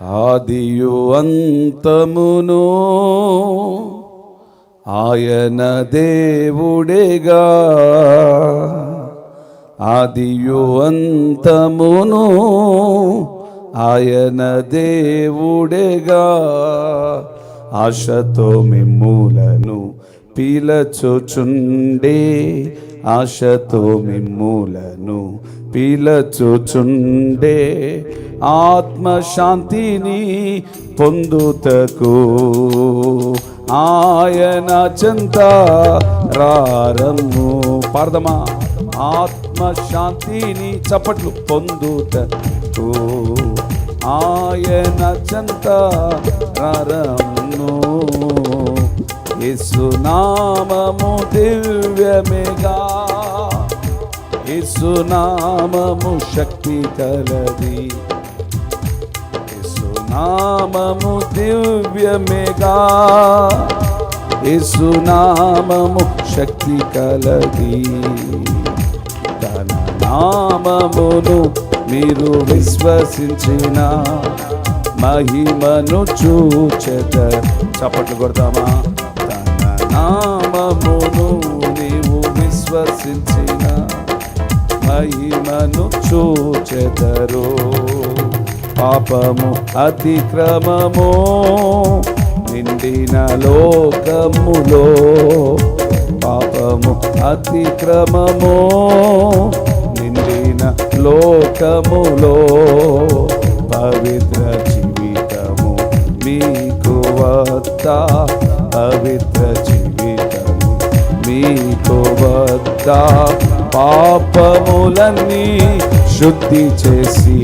ఆదియు అంతమును ఆయన దేవుడేగా, ఆదియు అంతమును ఆయన దేవుడేగా. ఆశతో మిమ్ములను పిలచుచుండే, ఆశతో మిమ్ములను పిలచుచుండే, ఆత్మశాంతిని పొందుటకు ఆయన చెంత రారము. పాడదమా? ఆత్మశాంతిని చప్పట్లు పొందుటకు ఆయన చెంత రారము. యేసు నామము దివ్యమేగా, యేసు నామము శక్తి కలది, యేసు నామము దివ్యమేగా, యేసు నామము శక్తి కలది. తన నామమును మీరు విశ్వసించిన మహిమను చూచెదరు. చప్పట్లు కొడతామా? తన నామమును నీవు విశ్వసించిన మహిమను చూచెదరు. పాపము అతిక్రమము నిండిన లోకములో, పాపము అతిక్రమము నిండిన లోకములో, పవిత్ర జీవితము మీకు వద్దా, పవిత్ర జీవితము మీకు వద్దా. పాపములన్నీ శుద్ధి చేసి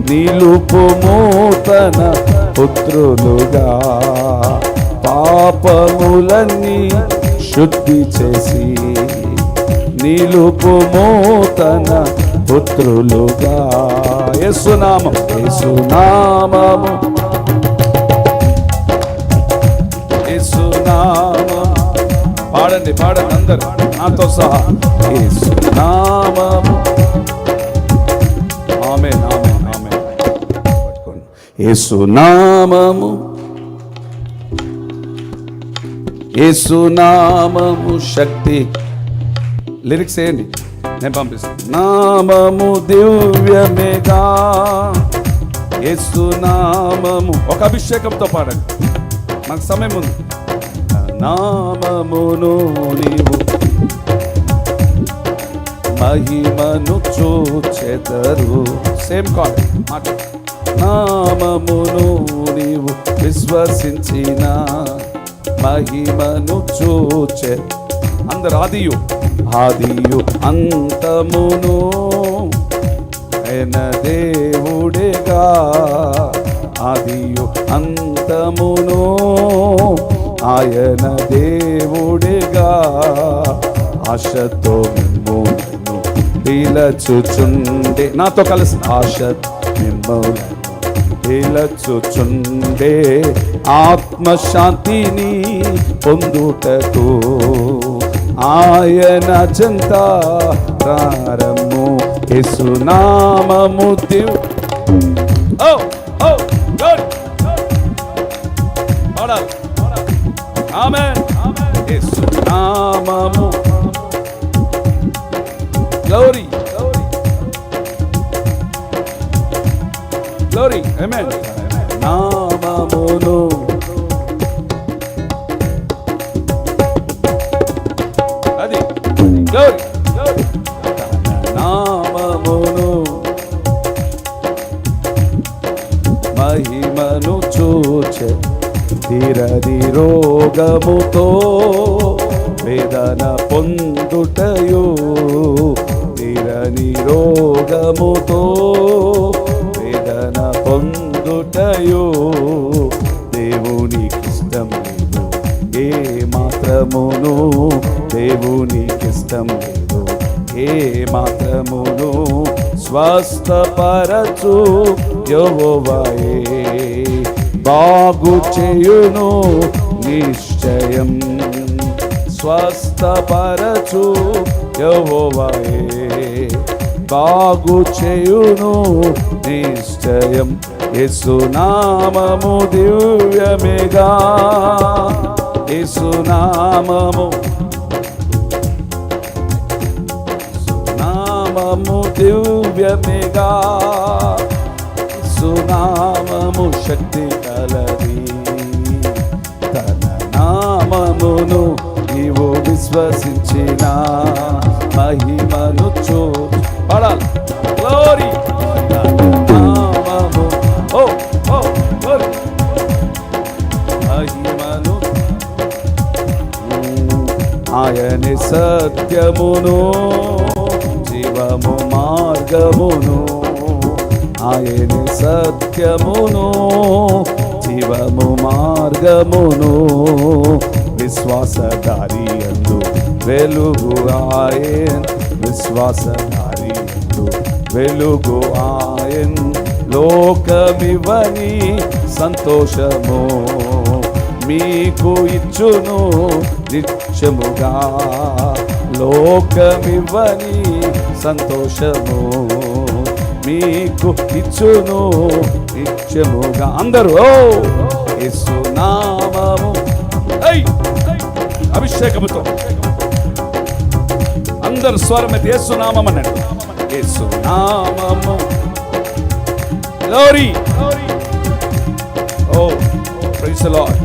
నిలుపుము తన పుత్రులుగా, పాపములన్నీ శుద్ధి చేసి నిలుపుము తన పుత్రులుగా. యేసు నామం, యేసు నామము, యేసు నామం. పాడండి, పాడండి అందరు నాతో సహా. యేసు నామము. ఆమేన్, ఆమేన్, ఆమేన్. యేసు నామము, యేసు నామము శక్తి. లిరిక్స్ ఏంటి? నేను పంపిస్తాను. నామము దివ్యమేగా, యేసు నామము. ఒక అభిషేకంతో పాడండి, నాకు సమయం ఉంది. నామమును నీవు మహిమను చూచెదరు. సేమ్ కాల్ మాట. నామమును నీవు విశ్వసించిన మహిమను చూచె. అందరు ఆదియు, ఆదియు అంతమును ఆయన దేవుడేగా, ఆదియు అంతమును ఆయన దేవుడేగా. ఆశతో మిమ్ములను పిలచుచుండే, నాతో కలిసి ఆశతో మిమ్ములను పిలచుచుండే, ఆత్మశాంతిని పొందుటకు ఆయన చెంత రారము. యేసు నామము దివ్. ఓ ఓ గుడ్. ఆమేన్. యేసు నామము. Glory, glory. ఆమేన్. నామమును అది గ్లోరీ, నామమును మహిమను చూచె. తీరది రోగముతో వేదన పొందుటయు, తీరని రోగముతో వేదన పొందుటయు దేవునికిష్టం లేదు ఏ మాత్రమును, దేవునికిష్టం లేదు ఏ మాత్రమును. స్వస్థపరచు యెహోవాయే బాగు చేయును నిశ్చయం. స్వస్థపరచు యెహోవాయే బాగు చేయును నిశ్చయం. యేసు నామము దివ్యమేగా, యేసు నామము దివ్యమేగా, సునామము శక్తి కలది. తన నామమును నీవు విశ్వసించిన మహిమను చూడాలి. గ్లోరీ నామము మహిమను, ఆయనే సత్యమును జీవము మార్గమును, ఆయనే సత్యమును జీవము మార్గమును, విశ్వాసధారి యందు వెలుగు ఆయన్, విశ్వాసధారి యందు వెలుగు ఆయన్, లోకమివని సంతోషము మీకు ఇచ్చును నిత్యముగా, లోకమివని సంతోషము మీకు ఇచ్చును నిత్యముగా. అందరూ యేసు నామము అభిషేకముతో అందరు స్వరం ఎత్తి యేసు నామం అన్నాడు. యేసు నామము glory. O praise the lord.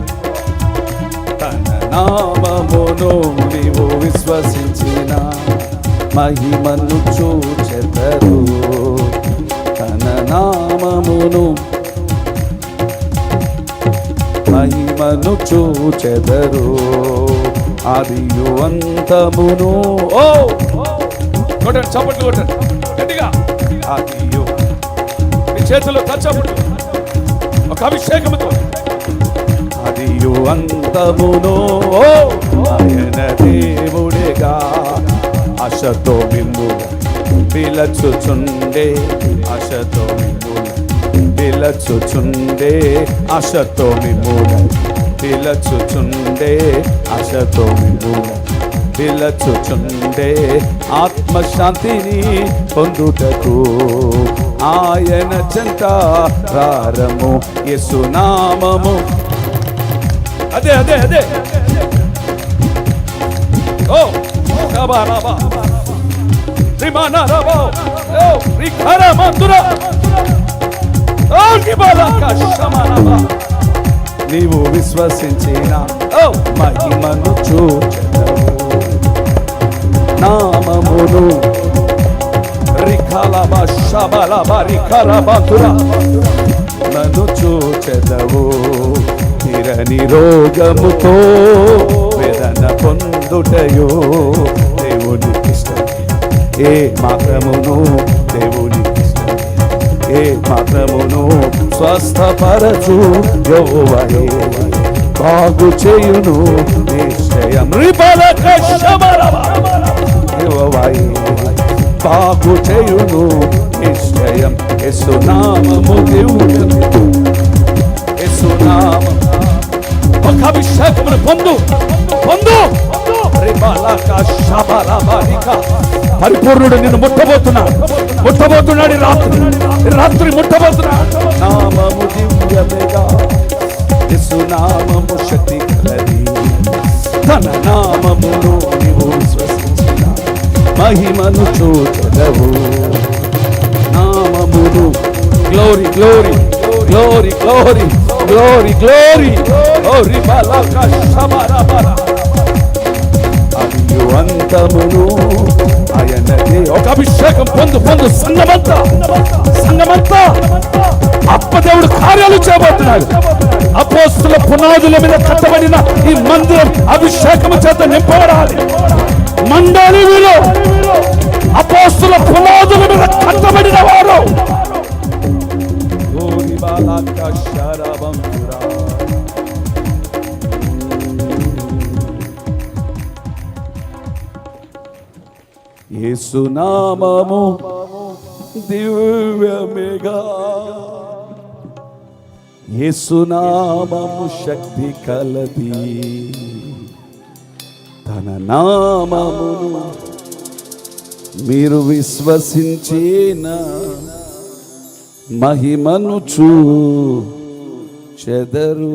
తన నామమును నీవు విశ్వసించిన మహిమను చూచెదరు, తన నామమును మహిమను చూచెదరు, ఆదియు అంతమును. ఓ కొట్టండి, చప్పట్లు కొట్టండి గట్టిగా. ఆదియు మీ చేతుల్లో చప్పట్లు, ఒక అభిషేకముతో. ఆదియు అంతమును ఆయన దేవుడేగా, ఆశతో మిమ్ముల పిలచుచుండే, ఆశతో మిమ్ముల పిలచుచుండే, ఆశతో మిమ్ముల పిలచుచుండే, ఆశతో మిమ్ముల పిలచుచుండే, ఆత్మశాంతిని పొందుటకు ఆయన చెంత రారము. యేసు నామము అదే అదే అదే. ఓ రాబా రిమానా రాబా, ఓ రిఖారా మందురా, ఓ గిబాలాకా షమానాబా. నీవు విశ్వసించిన ఓ మహిమను చూచెదవు, నామమును రిఖాలాబా షబాలాబా రిఖారాబా తురా, నన్ను చూచెదవు. తీరని రోగముతో వేదన పొందుటయో దేవునికి ఇష్టం, ఏ మాత్రమును దేవునికి ఇష్టం, ఏ మాత్రమును స్వస్థపరచు యెహోవాయే బాగు చేయును నిశ్చయం. యెహోవాయే బాగు చేయును నిశ్చయం. యేసు నామము దేవుని, యేసు నామము ఒక అభిషేకమును పొందు పొందు. పరిపూర్ణుడు నిన్ను ముట్టబోతున్నాడు, ముట్టబోతున్నాడు. రాత్రి ముట్టబోతున్నాడు. నామము దివ్యమేగా, యేసు నామము శక్తి కలది, తన నామమును నీవు విశ్వసించిన మహిమను చూచెదవు. నామమును glory glory glory glory glory glory. ఓ రిబాలాకా షమారాబారా, అదియు అంతమును ఆయనదే. ఒక అభిషేకం పొందు పొందు. సంగమంతా సంగమంతా అప్పదేవుడు కార్యాలు చేయబోతున్నాడు. అపోస్తుల పునాదుల మీద కట్టబడిన ఈ మందిరం అభిషేకము చేత నింపబడాలి. మండలిలో అపోస్తుల పునాదుల మీద కట్టబడిన వారు యేసు నామము దివ్యమేగా, యేసు నామము శక్తి కలది, తన నామమును మీరు విశ్వసించిన మహిమను చెదరు